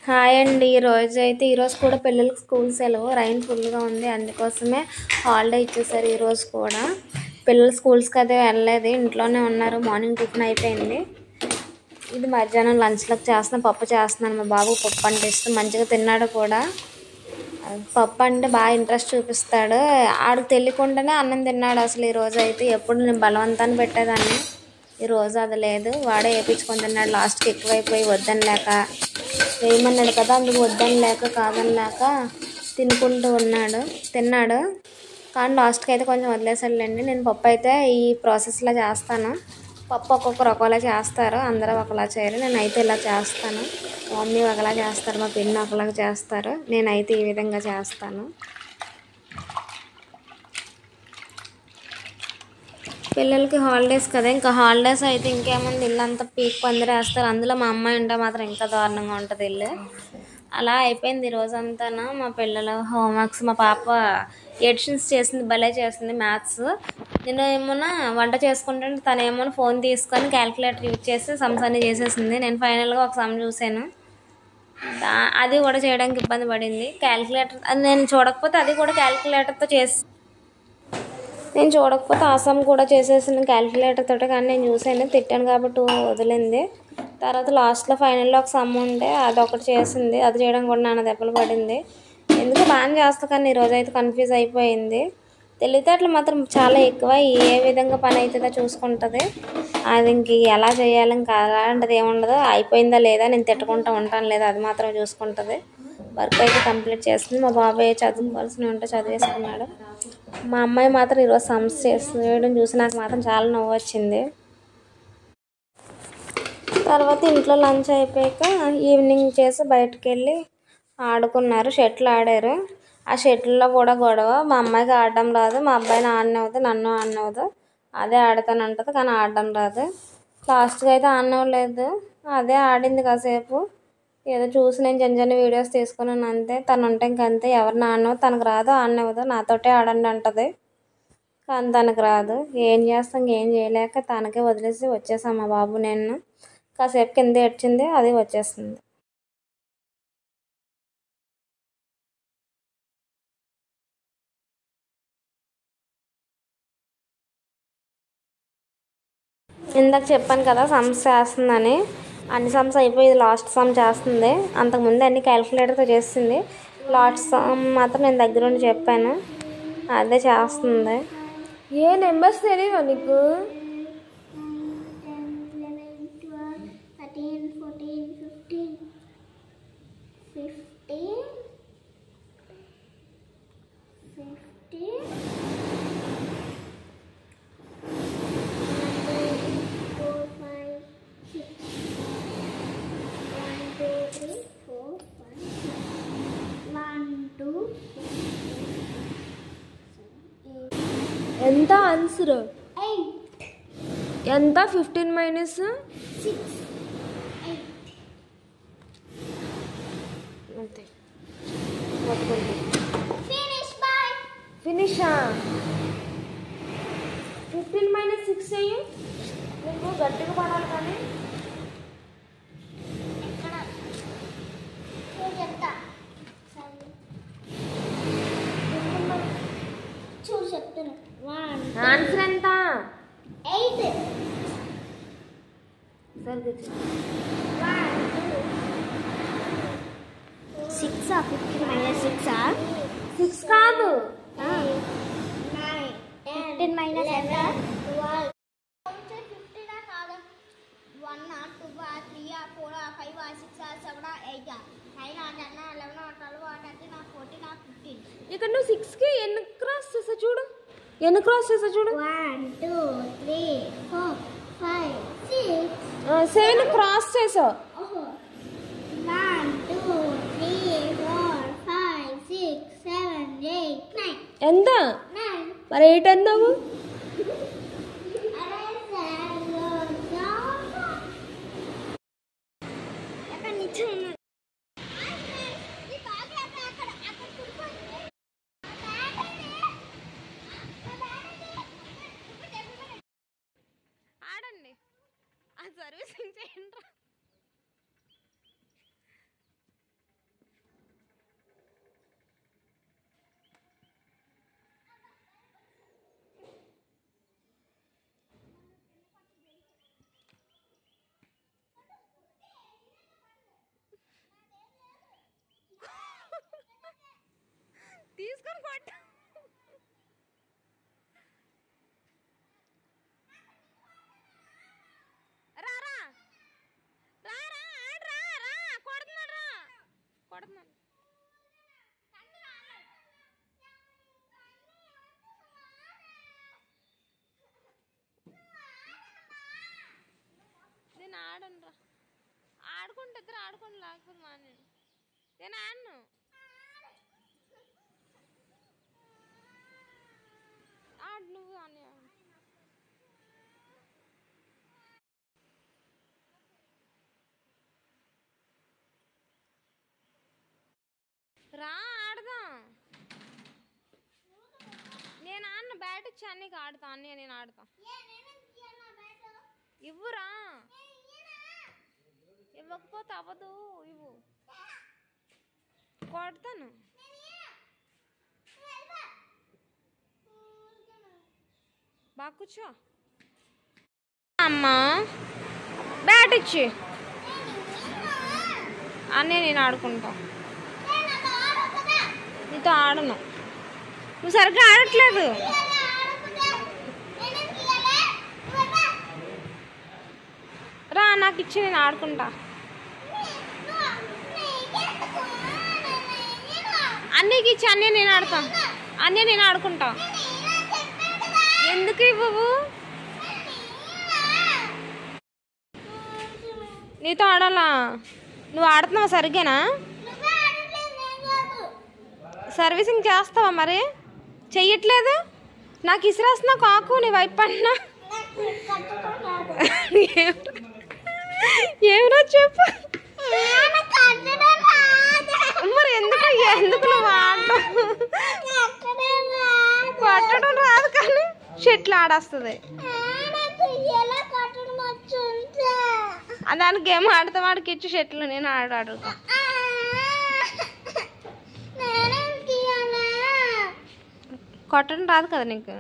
Hi అండి. ఈరోజు కూడా పిల్లలకి స్కూల్ సెలవు. రైన్ ఫుల్గా ఉంది, అందుకోసమే హాలిడే ఇచ్చేసారు ఈరోజు కూడా. పిల్లలు స్కూల్స్కి అయితే వెళ్ళలేదు, ఇంట్లోనే ఉన్నారు. మార్నింగ్ టిఫిన్ అయిపోయింది. ఇది మధ్యాహ్నం లంచ్లోకి చేస్తున్నాను, పప్పు చేస్తున్నాను. మా బాబు పప్పు అంటే ఇష్టం, మంచిగా తిన్నాడు కూడా. పప్పు అంటే బాగా ఇంట్రెస్ట్ చూపిస్తాడు. ఆడికి తెలియకుండానే అన్నం తిన్నాడు అసలు. ఈరోజు అయితే ఎప్పుడు నేను బలవంతాన్ని పెట్టేదాన్ని, ఈరోజు అది లేదు. వాడే వేయించుకొని తిన్నాడు. లాస్ట్కి ఎక్కువైపోయి వద్దని లేక వేయమన్నాడు కదా, అందుకు వద్దని లేక కాదని లేక తిన్నాడు. కానీ లాస్ట్కి అయితే కొంచెం వదిలేసాడులేండి. నేను పప్పు అయితే ఈ ప్రాసెస్లో చేస్తాను. పప్పు ఒక్కొక్కరు ఒకలా చేస్తారు, అందరూ ఒకలా చేయరు. నేనైతే ఇలా చేస్తాను. మా మమ్మీ ఒకలా చేస్తారు, మా పిన్ని ఒకలాగా చేస్తారు. నేనైతే ఈ విధంగా చేస్తాను. పిల్లలకి హాలిడేస్ కదా, ఇంకా హాలిడేస్ అయితే ఇంకేముంది, ఇల్లంతా పీక్ పందిరేస్తారు. అందులో మా అమ్మాయి ఉంటే మాత్రం ఇంకా దారుణంగా ఉంటుంది ఇల్లు. అలా అయిపోయింది ఈరోజంతా. మా పిల్లలు హోంవర్క్స్, మా పాప ఎడిషన్స్ చేసింది, భలే చేసింది మ్యాథ్స్. నేను ఏమన్నా వంట చేసుకుంటుంటే తనేమో ఫోన్ తీసుకొని క్యాలిక్యులేటర్ యూజ్ చేసి సమ్స్ అన్ని చేసేసింది. నేను ఫైనల్గా ఒక సమ్ చూశాను, అది కూడా చేయడానికి ఇబ్బంది పడింది. క్యాలిక్యులేటర్ అది నేను చూడకపోతే అది కూడా క్యాలిక్యులేటర్తో నేను చూడకపోతే ఆసాం కూడా చేసేసిన క్యాలిక్యులేటర్ తోటి. కానీ నేను చూసాను, తిట్టాను కాబట్టి వదిలింది. తర్వాత లాస్ట్లో ఫైనల్లో ఒక సమ్ ఉంటే అదొకటి చేసింది, అది చేయడం కూడా నాన్న దెబ్బలు పడింది. ఎందుకు బాగానే చేస్తా, కానీ ఈరోజు అయితే కన్ఫ్యూజ్ అయిపోయింది. తెలివితేటలు మాత్రం చాలా ఎక్కువ, ఏ విధంగా పని అవుతుందో చూసుకుంటుంది. అది ఇంక ఎలా చేయాలి, ఇంకా అలాంటిది ఏముండదు. అయిపోయిందా లేదా, నేను తిట్టుకుంటూ ఉంటాను లేదా, అది మాత్రం చూసుకుంటుంది. వర్క్ అయితే కంప్లీట్ చేస్తుంది. మా బాబాయ్ చదువుకోవాల్సినవి ఉంటే చదివేసుకున్నాడు. మా అమ్మాయి మాత్రం ఈరోజు సమ్స్ చేయడం చూసి నాకు మాత్రం చాలా నవ్వు వచ్చింది. తర్వాత ఇంట్లో లంచ్ అయిపోయాక ఈవినింగ్ చేసి బయటకు వెళ్ళి ఆడుకున్నారు, షటిల్ ఆడారు. ఆ షటిల్లో కూడా గొడవ. మా అమ్మాయికి ఆడడం రాదు, మా అబ్బాయిని ఆడనివ్వదు, నన్ను ఆడనివ్వదు. అదే ఆడతానంటది కానీ ఆడడం రాదు. లాస్ట్గా అయితే ఆడనివ్వలేదు, అదే ఆడింది కాసేపు. ఏదో చూసి నేను చిన్న వీడియోస్ తీసుకున్నాను అంతే. తను ఉంటే ఇంకంతే, ఎవరిని ఆడనివ్వదు, తనకు రాదు, ఆడనివ్వదు. నాతోటే ఆడండి అంటది, కానీ తనకు రాదు. ఏం చేస్తాం, ఏం చేయలేక తనకే వదిలేసి వచ్చేసాం. మా బాబు నేను కాసేపు కింద ఏడ్చింది, అది వచ్చేస్తుంది. ఇందాక చెప్పాను కదా సమ్స్ చేస్తుందని, అన్ని సమ్స్ అయిపోయి లాస్ట్ సమ్ చేస్తుంది. అంతకుముందు అన్ని క్యాలిక్యులేటర్తో చేస్తుంది. లాస్ట్ సమ్ మాత్రం నేను దగ్గరుండి చెప్పాను, అదే చేస్తుంది. ఏ నెంబర్స్ తెలియవా నీకు? 1 2 ఎంత ఆన్సర్? 8. ఎంత 15 మైనస్ 6 8 అంతే. ఫినిషా? 15 మైనస్ 6 అయ్యి నీకు గట్టిగా పడాలి. కానీ ఆన్సర్ ఎంత? 8. సరే 6 15 మైనస్ 6 కాదు, 15 మైనస్ ఎంత? 12. 15 కాదు, 1 2 3 4 5 6 7 8 9 10 11 12 13 14 15. ఇక్కడ నువ్వు 6కి ఎన్ని క్రాస్ చేసా చూడు, 1 2 3 4 5 6 7 క్రాస్ చేసావు. 1 2 3 4 5 6 7 8 9. ఎంత? 9. మరి 8 అన్నావు. ఆడండి, సర్వీసింగ్ చేయండి. కొడుతున్నాను. నేను ఆడను రా. ఆడుకుంటే ఇద్దరు ఆడుకోండి, లేకపోతే మా నేను ఆడను. ఆడు నువ్వు అని రా ఆడదాం. నేను ఆడిన బ్యాట్ ఇచ్చి అన్నీకి ఆడతా. అన్నీ నేను ఆడతా. ఇవ్వురా. ఇవ్వకపోతే అవ్వదు. ఇవ్వు, కొడతాను. బాగా కూర్చో. అమ్మా బ్యాట్ ఇచ్చి అన్నీ నేను ఆడుకుంటా. నీతో ఆడను. నువ్వు సరిగ్గా ఆడట్లేదు. రా నాకు ఇచ్చి నేను ఆడుకుంటా. అన్నీకి ఇచ్చి అన్నీ నేను ఆడతా. అన్నీ నేను ఆడుకుంటా. ఎందుకు ఇవ్వవు? నీతో ఆడాలా? నువ్వు ఆడుతున్నావా సరిగ్గానా? సర్వీసింగ్ చేస్తావా మరి? చెయ్యట్లేదు. నాకు ఇసిరేస్తున్నా కాకు నీ వైపు అన్నా. ఏమిరా చెప్పు మరి. ఎందుకు నువ్వు ఆడటం? కొట్టడం రాదు కానీ షెట్లు ఆడేస్తుంది. దానికి ఏమో ఆడతా. వాడికి ఇచ్చి షెట్లు నేను ఆడాడు. కొట్టడం రాదు కదా నీకు.